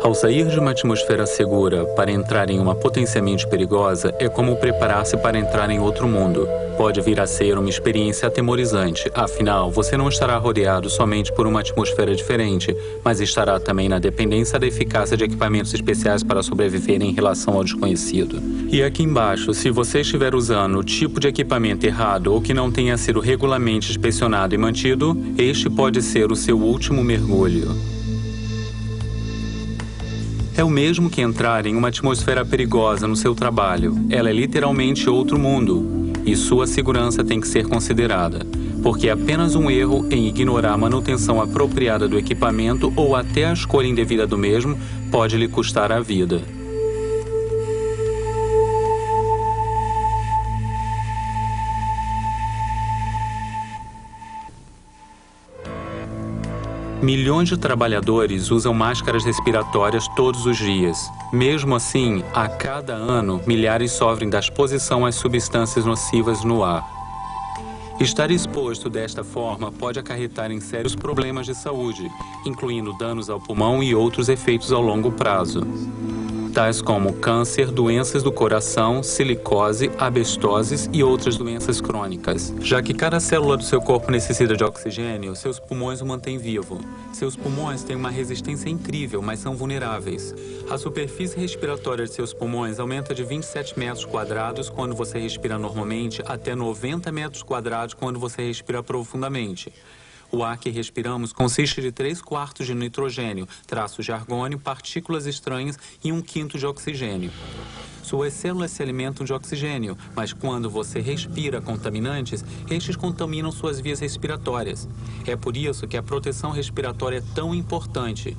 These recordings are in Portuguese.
Ao sair de uma atmosfera segura para entrar em uma potencialmente perigosa, é como preparar-se para entrar em outro mundo. Pode vir a ser uma experiência atemorizante, afinal, você não estará rodeado somente por uma atmosfera diferente, mas estará também na dependência da eficácia de equipamentos especiais para sobreviver em relação ao desconhecido. E aqui embaixo, se você estiver usando o tipo de equipamento errado ou que não tenha sido regularmente inspecionado e mantido, este pode ser o seu último mergulho. É o mesmo que entrar em uma atmosfera perigosa no seu trabalho. Ela é literalmente outro mundo. E sua segurança tem que ser considerada. Porque apenas um erro em ignorar a manutenção apropriada do equipamento ou até a escolha indevida do mesmo pode lhe custar a vida. Milhões de trabalhadores usam máscaras respiratórias todos os dias. Mesmo assim, a cada ano, milhares sofrem da exposição às substâncias nocivas no ar. Estar exposto desta forma pode acarretar em sérios problemas de saúde, incluindo danos ao pulmão e outros efeitos ao longo prazo, tais como câncer, doenças do coração, silicose, asbestoses e outras doenças crônicas. Já que cada célula do seu corpo necessita de oxigênio, seus pulmões o mantêm vivo. Seus pulmões têm uma resistência incrível, mas são vulneráveis. A superfície respiratória de seus pulmões aumenta de 27 metros quadrados quando você respira normalmente até 90 metros quadrados quando você respira profundamente. O ar que respiramos consiste de 3/4 de nitrogênio, traços de argônio, partículas estranhas e 1/5 de oxigênio. Suas células se alimentam de oxigênio, mas quando você respira contaminantes, estes contaminam suas vias respiratórias. É por isso que a proteção respiratória é tão importante.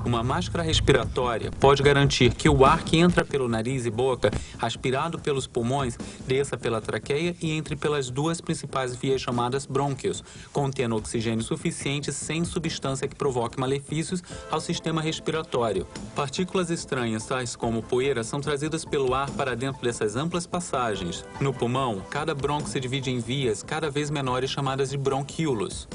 Uma máscara respiratória pode garantir que o ar que entra pelo nariz e boca, aspirado pelos pulmões, desça pela traqueia e entre pelas duas principais vias chamadas brônquios, contendo oxigênio suficiente sem substância que provoque malefícios ao sistema respiratório. Partículas estranhas, tais como poeira, são trazidas pelo ar para dentro dessas amplas passagens. No pulmão, cada brônquio se divide em vias cada vez menores chamadas de bronquíolos.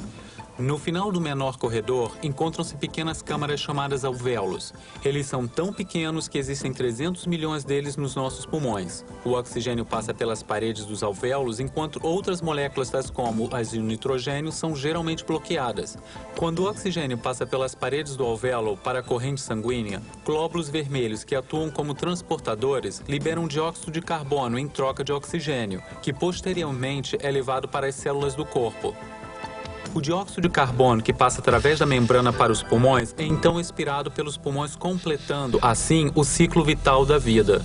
No final do menor corredor, encontram-se pequenas câmaras chamadas alvéolos. Eles são tão pequenos que existem 300 milhões deles nos nossos pulmões. O oxigênio passa pelas paredes dos alvéolos, enquanto outras moléculas, tais como as de nitrogênio, são geralmente bloqueadas. Quando o oxigênio passa pelas paredes do alvéolo para a corrente sanguínea, glóbulos vermelhos que atuam como transportadores liberam dióxido de carbono em troca de oxigênio, que posteriormente é levado para as células do corpo. O dióxido de carbono que passa através da membrana para os pulmões é então expirado pelos pulmões, completando, assim, o ciclo vital da vida.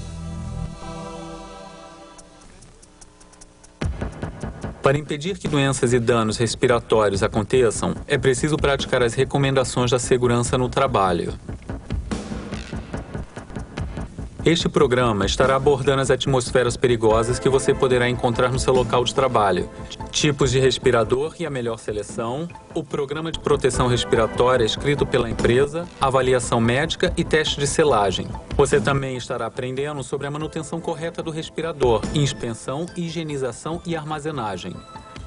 Para impedir que doenças e danos respiratórios aconteçam, é preciso praticar as recomendações da segurança no trabalho. Este programa estará abordando as atmosferas perigosas que você poderá encontrar no seu local de trabalho, tipos de respirador e a melhor seleção, o programa de proteção respiratória escrito pela empresa, avaliação médica e teste de selagem. Você também estará aprendendo sobre a manutenção correta do respirador, inspeção, higienização e armazenagem.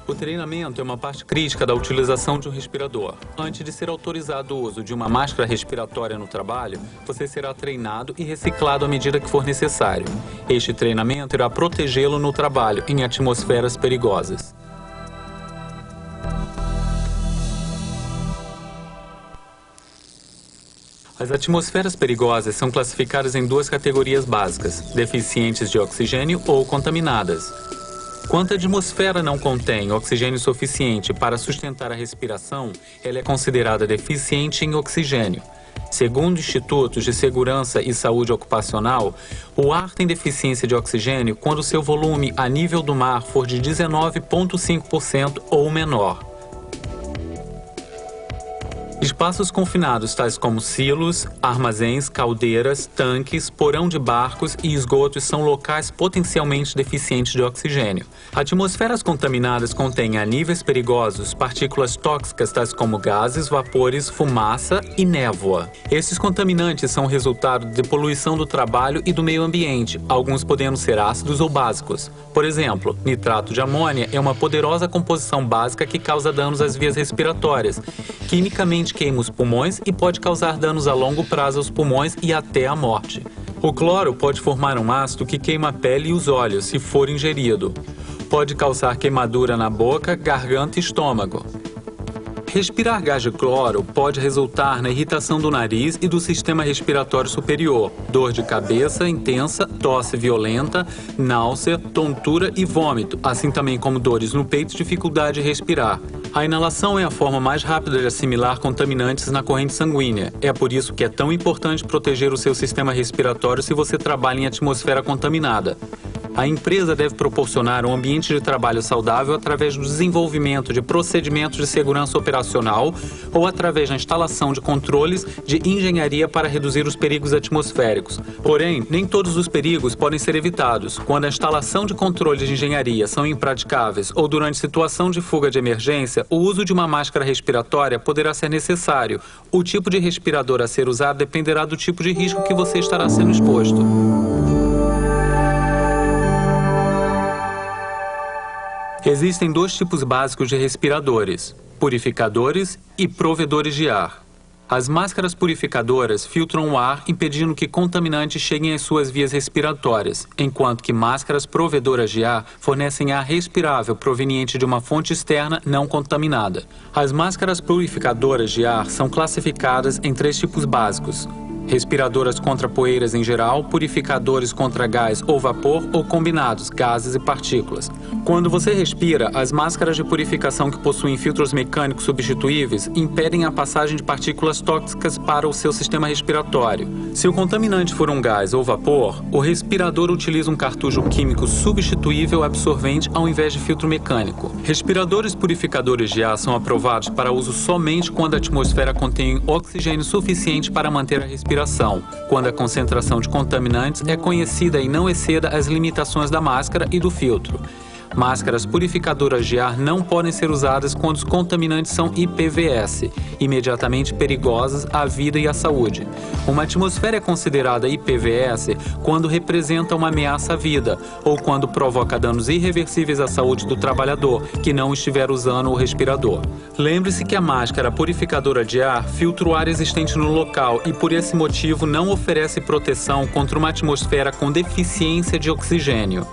O treinamento é uma parte crítica da utilização de um respirador. Antes de ser autorizado o uso de uma máscara respiratória no trabalho, você será treinado e reciclado à medida que for necessário. Este treinamento irá protegê-lo no trabalho, em atmosferas perigosas. As atmosferas perigosas são classificadas em duas categorias básicas: deficientes de oxigênio ou contaminadas. Quando a atmosfera não contém oxigênio suficiente para sustentar a respiração, ela é considerada deficiente em oxigênio. Segundo institutos de segurança e saúde ocupacional, o ar tem deficiência de oxigênio quando seu volume a nível do mar for de 19,5% ou menor. Espaços confinados, tais como silos, armazéns, caldeiras, tanques, porão de barcos e esgotos são locais potencialmente deficientes de oxigênio. Atmosferas contaminadas contêm a níveis perigosos partículas tóxicas, tais como gases, vapores, fumaça e névoa. Esses contaminantes são resultado de poluição do trabalho e do meio ambiente, alguns podendo ser ácidos ou básicos. Por exemplo, nitrato de amônia é uma poderosa composição básica que causa danos às vias respiratórias. Quimicamente queima os pulmões e pode causar danos a longo prazo aos pulmões e até a morte. O cloro pode formar um ácido que queima a pele e os olhos, se for ingerido. Pode causar queimadura na boca, garganta e estômago. Respirar gás de cloro pode resultar na irritação do nariz e do sistema respiratório superior, dor de cabeça intensa, tosse violenta, náusea, tontura e vômito, assim também como dores no peito e dificuldade de respirar. A inalação é a forma mais rápida de assimilar contaminantes na corrente sanguínea. É por isso que é tão importante proteger o seu sistema respiratório se você trabalha em atmosfera contaminada. A empresa deve proporcionar um ambiente de trabalho saudável através do desenvolvimento de procedimentos de segurança operacional ou através da instalação de controles de engenharia para reduzir os perigos atmosféricos. Porém, nem todos os perigos podem ser evitados. Quando a instalação de controles de engenharia são impraticáveis ou durante situação de fuga de emergência, o uso de uma máscara respiratória poderá ser necessário. O tipo de respirador a ser usado dependerá do tipo de risco que você estará sendo exposto. Existem dois tipos básicos de respiradores: purificadores e provedores de ar. As máscaras purificadoras filtram o ar, impedindo que contaminantes cheguem às suas vias respiratórias, enquanto que máscaras provedoras de ar fornecem ar respirável proveniente de uma fonte externa não contaminada. As máscaras purificadoras de ar são classificadas em três tipos básicos: respiradoras contra poeiras em geral, purificadores contra gás ou vapor ou combinados, gases e partículas. Quando você respira, as máscaras de purificação que possuem filtros mecânicos substituíveis impedem a passagem de partículas tóxicas para o seu sistema respiratório. Se o contaminante for um gás ou vapor, o respirador utiliza um cartucho químico substituível absorvente ao invés de filtro mecânico. Respiradores purificadores de ar são aprovados para uso somente quando a atmosfera contém oxigênio suficiente para manter a respiração, quando a concentração de contaminantes é conhecida e não exceda as limitações da máscara e do filtro. Máscaras purificadoras de ar não podem ser usadas quando os contaminantes são IPVS, imediatamente perigosas à vida e à saúde. Uma atmosfera é considerada IPVS quando representa uma ameaça à vida ou quando provoca danos irreversíveis à saúde do trabalhador que não estiver usando o respirador. Lembre-se que a máscara purificadora de ar filtra o ar existente no local e, por esse motivo, não oferece proteção contra uma atmosfera com deficiência de oxigênio.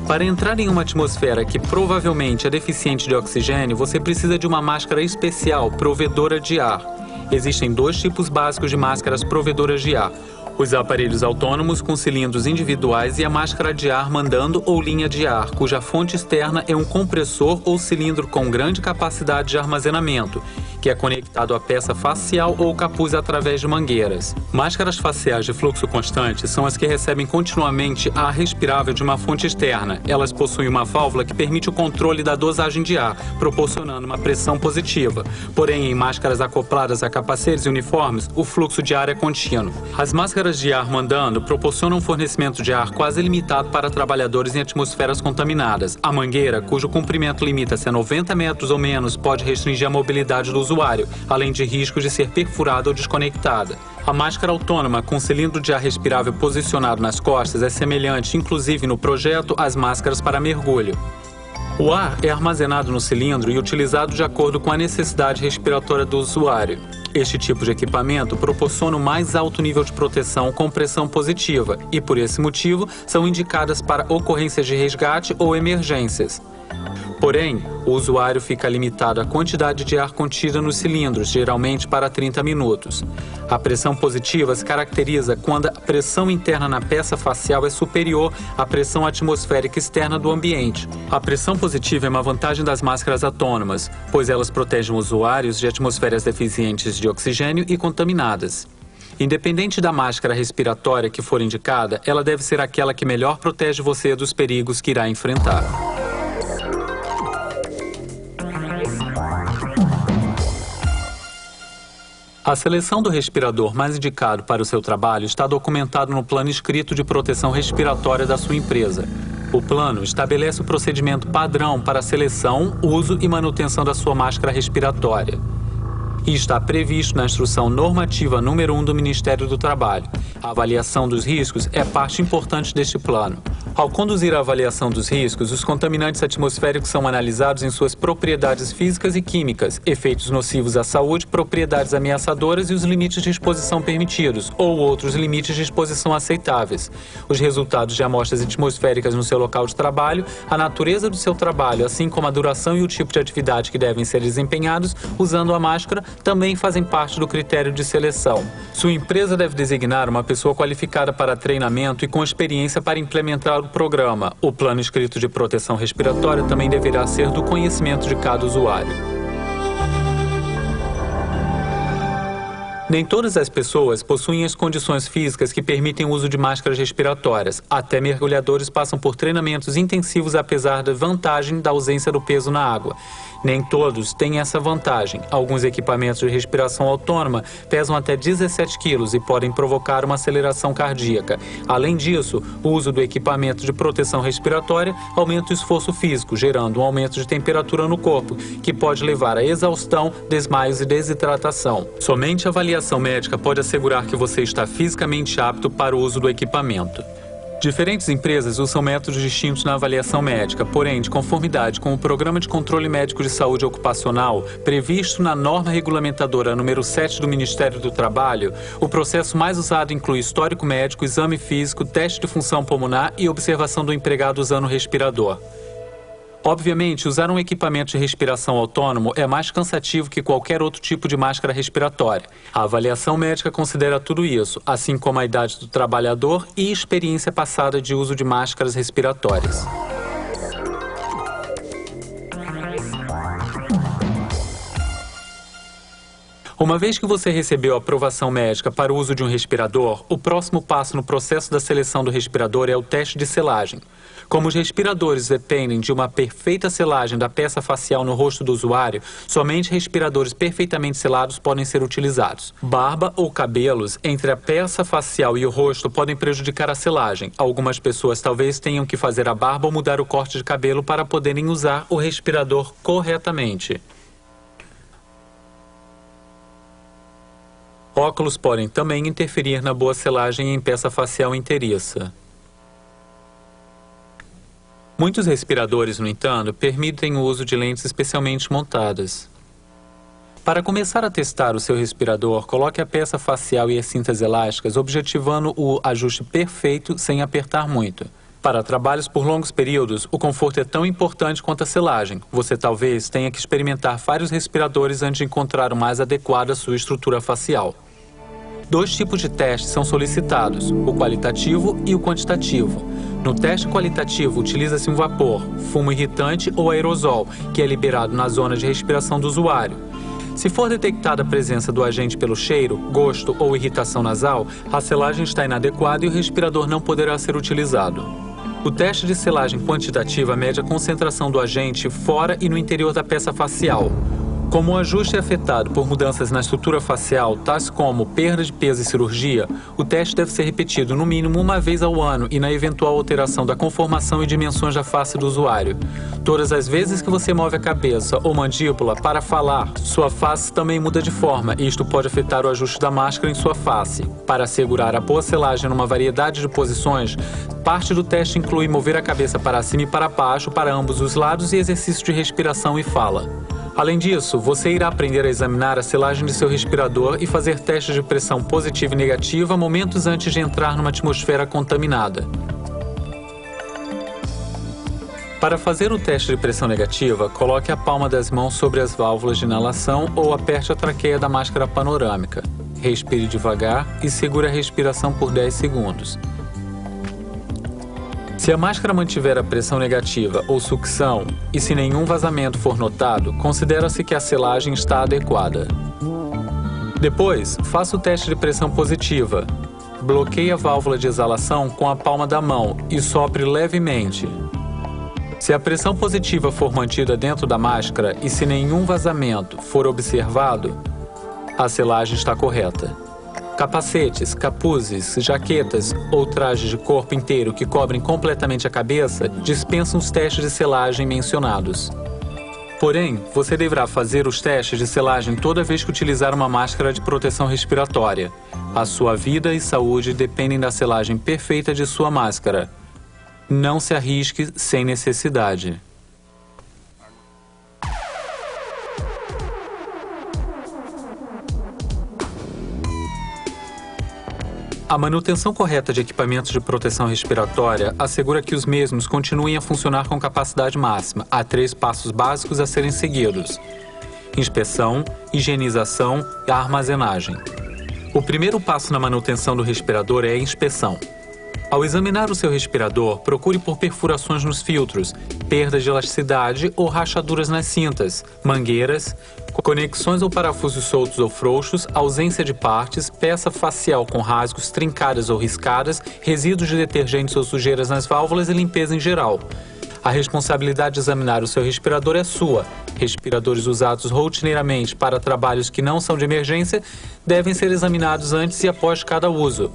Para entrar em uma atmosfera que provavelmente é deficiente de oxigênio, você precisa de uma máscara especial provedora de ar. Existem dois tipos básicos de máscaras provedoras de ar: os aparelhos autônomos com cilindros individuais e a máscara de ar mandando ou linha de ar, cuja fonte externa é um compressor ou cilindro com grande capacidade de armazenamento, que é conectado à peça facial ou capuz através de mangueiras. Máscaras faciais de fluxo constante são as que recebem continuamente ar respirável de uma fonte externa. Elas possuem uma válvula que permite o controle da dosagem de ar, proporcionando uma pressão positiva. Porém, em máscaras acopladas a capacetes e uniformes, o fluxo de ar é contínuo. As máscaras de ar mandando proporcionam um fornecimento de ar quase ilimitado para trabalhadores em atmosferas contaminadas. A mangueira, cujo comprimento limita-se a 90 metros ou menos, pode restringir a mobilidade do usuário, além de riscos de ser perfurada ou desconectada. A máscara autônoma com cilindro de ar respirável posicionado nas costas é semelhante, inclusive no projeto, às máscaras para mergulho. O ar é armazenado no cilindro e utilizado de acordo com a necessidade respiratória do usuário. Este tipo de equipamento proporciona o mais alto nível de proteção com pressão positiva e, por esse motivo, são indicadas para ocorrências de resgate ou emergências. Porém, o usuário fica limitado à quantidade de ar contida nos cilindros, geralmente para 30 minutos. A pressão positiva se caracteriza quando a pressão interna na peça facial é superior à pressão atmosférica externa do ambiente. A pressão positiva é uma vantagem das máscaras autônomas, pois elas protegem usuários de atmosferas deficientes de oxigênio e contaminadas. Independente da máscara respiratória que for indicada, ela deve ser aquela que melhor protege você dos perigos que irá enfrentar. A seleção do respirador mais indicado para o seu trabalho está documentado no plano escrito de proteção respiratória da sua empresa. O plano estabelece o procedimento padrão para a seleção, uso e manutenção da sua máscara respiratória. E está previsto na Instrução Normativa número 1 do Ministério do Trabalho. A avaliação dos riscos é parte importante deste plano. Ao conduzir a avaliação dos riscos, os contaminantes atmosféricos são analisados em suas propriedades físicas e químicas, efeitos nocivos à saúde, propriedades ameaçadoras e os limites de exposição permitidos, ou outros limites de exposição aceitáveis. Os resultados de amostras atmosféricas no seu local de trabalho, a natureza do seu trabalho, assim como a duração e o tipo de atividade que devem ser desempenhados usando a máscara, também fazem parte do critério de seleção. Sua empresa deve designar uma pessoa qualificada para treinamento e com experiência para implementar o programa. O plano escrito de proteção respiratória também deverá ser do conhecimento de cada usuário. Nem todas as pessoas possuem as condições físicas que permitem o uso de máscaras respiratórias. Até mergulhadores passam por treinamentos intensivos apesar da vantagem da ausência do peso na água. Nem todos têm essa vantagem. Alguns equipamentos de respiração autônoma pesam até 17 quilos e podem provocar uma aceleração cardíaca. Além disso, o uso do equipamento de proteção respiratória aumenta o esforço físico, gerando um aumento de temperatura no corpo, que pode levar a exaustão, desmaios e desidratação. Somente a avaliação médica pode assegurar que você está fisicamente apto para o uso do equipamento. Diferentes empresas usam métodos distintos na avaliação médica, porém, de conformidade com o Programa de Controle Médico de Saúde Ocupacional, previsto na norma regulamentadora número 7 do Ministério do Trabalho, o processo mais usado inclui histórico médico, exame físico, teste de função pulmonar e observação do empregado usando o respirador. Obviamente, usar um equipamento de respiração autônomo é mais cansativo que qualquer outro tipo de máscara respiratória. A avaliação médica considera tudo isso, assim como a idade do trabalhador e experiência passada de uso de máscaras respiratórias. Uma vez que você recebeu a aprovação médica para o uso de um respirador, o próximo passo no processo da seleção do respirador é o teste de selagem. Como os respiradores dependem de uma perfeita selagem da peça facial no rosto do usuário, somente respiradores perfeitamente selados podem ser utilizados. Barba ou cabelos entre a peça facial e o rosto podem prejudicar a selagem. Algumas pessoas talvez tenham que fazer a barba ou mudar o corte de cabelo para poderem usar o respirador corretamente. Óculos podem também interferir na boa selagem em peça facial inteiriça. Muitos respiradores, no entanto, permitem o uso de lentes especialmente montadas. Para começar a testar o seu respirador, coloque a peça facial e as cintas elásticas, objetivando o ajuste perfeito sem apertar muito. Para trabalhos por longos períodos, o conforto é tão importante quanto a selagem. Você talvez tenha que experimentar vários respiradores antes de encontrar o mais adequado à sua estrutura facial. Dois tipos de testes são solicitados, o qualitativo e o quantitativo. No teste qualitativo, utiliza-se um vapor, fumo irritante ou aerosol, que é liberado na zona de respiração do usuário. Se for detectada a presença do agente pelo cheiro, gosto ou irritação nasal, a selagem está inadequada e o respirador não poderá ser utilizado. O teste de selagem quantitativa mede a concentração do agente fora e no interior da peça facial. Como o ajuste é afetado por mudanças na estrutura facial, tais como perda de peso e cirurgia, o teste deve ser repetido no mínimo uma vez ao ano e na eventual alteração da conformação e dimensões da face do usuário. Todas as vezes que você move a cabeça ou mandíbula para falar, sua face também muda de forma e isto pode afetar o ajuste da máscara em sua face. Para assegurar a boa selagem numa variedade de posições, parte do teste inclui mover a cabeça para cima e para baixo para ambos os lados e exercício de respiração e fala. Além disso, você irá aprender a examinar a selagem de seu respirador e fazer testes de pressão positiva e negativa momentos antes de entrar numa atmosfera contaminada. Para fazer o teste de pressão negativa, coloque a palma das mãos sobre as válvulas de inalação ou aperte a traqueia da máscara panorâmica. Respire devagar e segure a respiração por 10 segundos. Se a máscara mantiver a pressão negativa ou sucção e se nenhum vazamento for notado, considera-se que a selagem está adequada. Depois, faça o teste de pressão positiva. Bloqueie a válvula de exalação com a palma da mão e sopre levemente. Se a pressão positiva for mantida dentro da máscara e se nenhum vazamento for observado, a selagem está correta. Capacetes, capuzes, jaquetas ou trajes de corpo inteiro que cobrem completamente a cabeça dispensam os testes de selagem mencionados. Porém, você deverá fazer os testes de selagem toda vez que utilizar uma máscara de proteção respiratória. A sua vida e saúde dependem da selagem perfeita de sua máscara. Não se arrisque sem necessidade. A manutenção correta de equipamentos de proteção respiratória assegura que os mesmos continuem a funcionar com capacidade máxima. Há 3 passos básicos a serem seguidos: inspeção, higienização e armazenagem. O primeiro passo na manutenção do respirador é a inspeção. Ao examinar o seu respirador, procure por perfurações nos filtros, perdas de elasticidade ou rachaduras nas cintas, mangueiras, conexões ou parafusos soltos ou frouxos, ausência de partes, peça facial com rasgos, trincadas ou riscadas, resíduos de detergentes ou sujeiras nas válvulas e limpeza em geral. A responsabilidade de examinar o seu respirador é sua. Respiradores usados rotineiramente para trabalhos que não são de emergência devem ser examinados antes e após cada uso.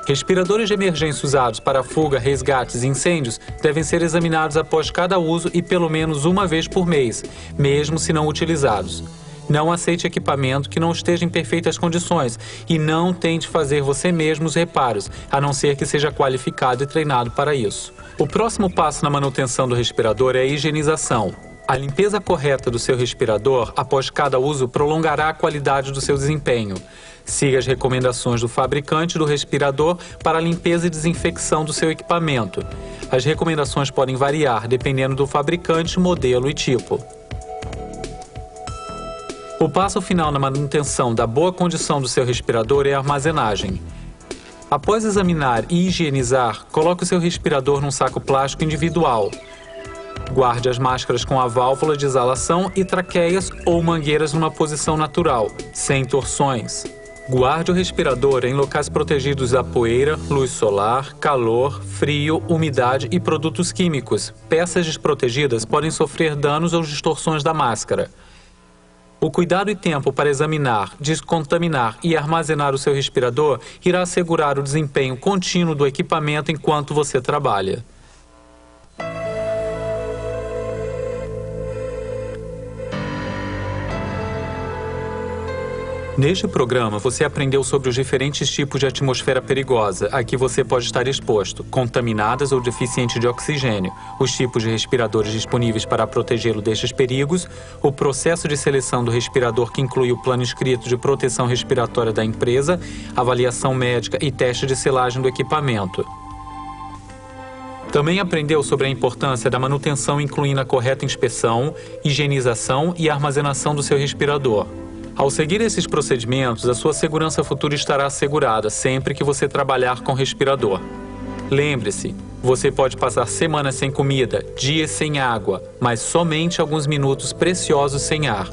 Respiradores de emergência usados para fuga, resgates e incêndios devem ser examinados após cada uso e pelo menos uma vez por mês, mesmo se não utilizados. Não aceite equipamento que não esteja em perfeitas condições e não tente fazer você mesmo os reparos, a não ser que seja qualificado e treinado para isso. O próximo passo na manutenção do respirador é a higienização. A limpeza correta do seu respirador após cada uso prolongará a qualidade do seu desempenho. Siga as recomendações do fabricante do respirador para a limpeza e desinfecção do seu equipamento. As recomendações podem variar dependendo do fabricante, modelo e tipo. O passo final na manutenção da boa condição do seu respirador é a armazenagem. Após examinar e higienizar, coloque o seu respirador num saco plástico individual. Guarde as máscaras com a válvula de exalação e traqueias ou mangueiras numa posição natural, sem torções. Guarde o respirador em locais protegidos da poeira, luz solar, calor, frio, umidade e produtos químicos. Peças desprotegidas podem sofrer danos ou distorções da máscara. O cuidado e tempo para examinar, descontaminar e armazenar o seu respirador irá assegurar o desempenho contínuo do equipamento enquanto você trabalha. Neste programa, você aprendeu sobre os diferentes tipos de atmosfera perigosa a que você pode estar exposto, contaminadas ou deficiente de oxigênio, os tipos de respiradores disponíveis para protegê-lo destes perigos, o processo de seleção do respirador que inclui o plano escrito de proteção respiratória da empresa, avaliação médica e teste de selagem do equipamento. Também aprendeu sobre a importância da manutenção, incluindo a correta inspeção, higienização e armazenação do seu respirador. Ao seguir esses procedimentos, a sua segurança futura estará assegurada sempre que você trabalhar com respirador. Lembre-se, você pode passar semanas sem comida, dias sem água, mas somente alguns minutos preciosos sem ar.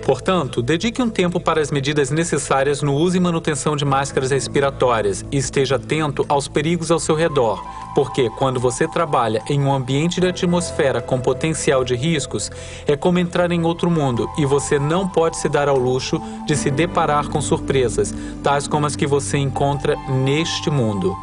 Portanto, dedique um tempo para as medidas necessárias no uso e manutenção de máscaras respiratórias e esteja atento aos perigos ao seu redor, porque quando você trabalha em um ambiente de atmosfera com potencial de riscos, é como entrar em outro mundo e você não pode se dar ao luxo de se deparar com surpresas, tais como as que você encontra neste mundo.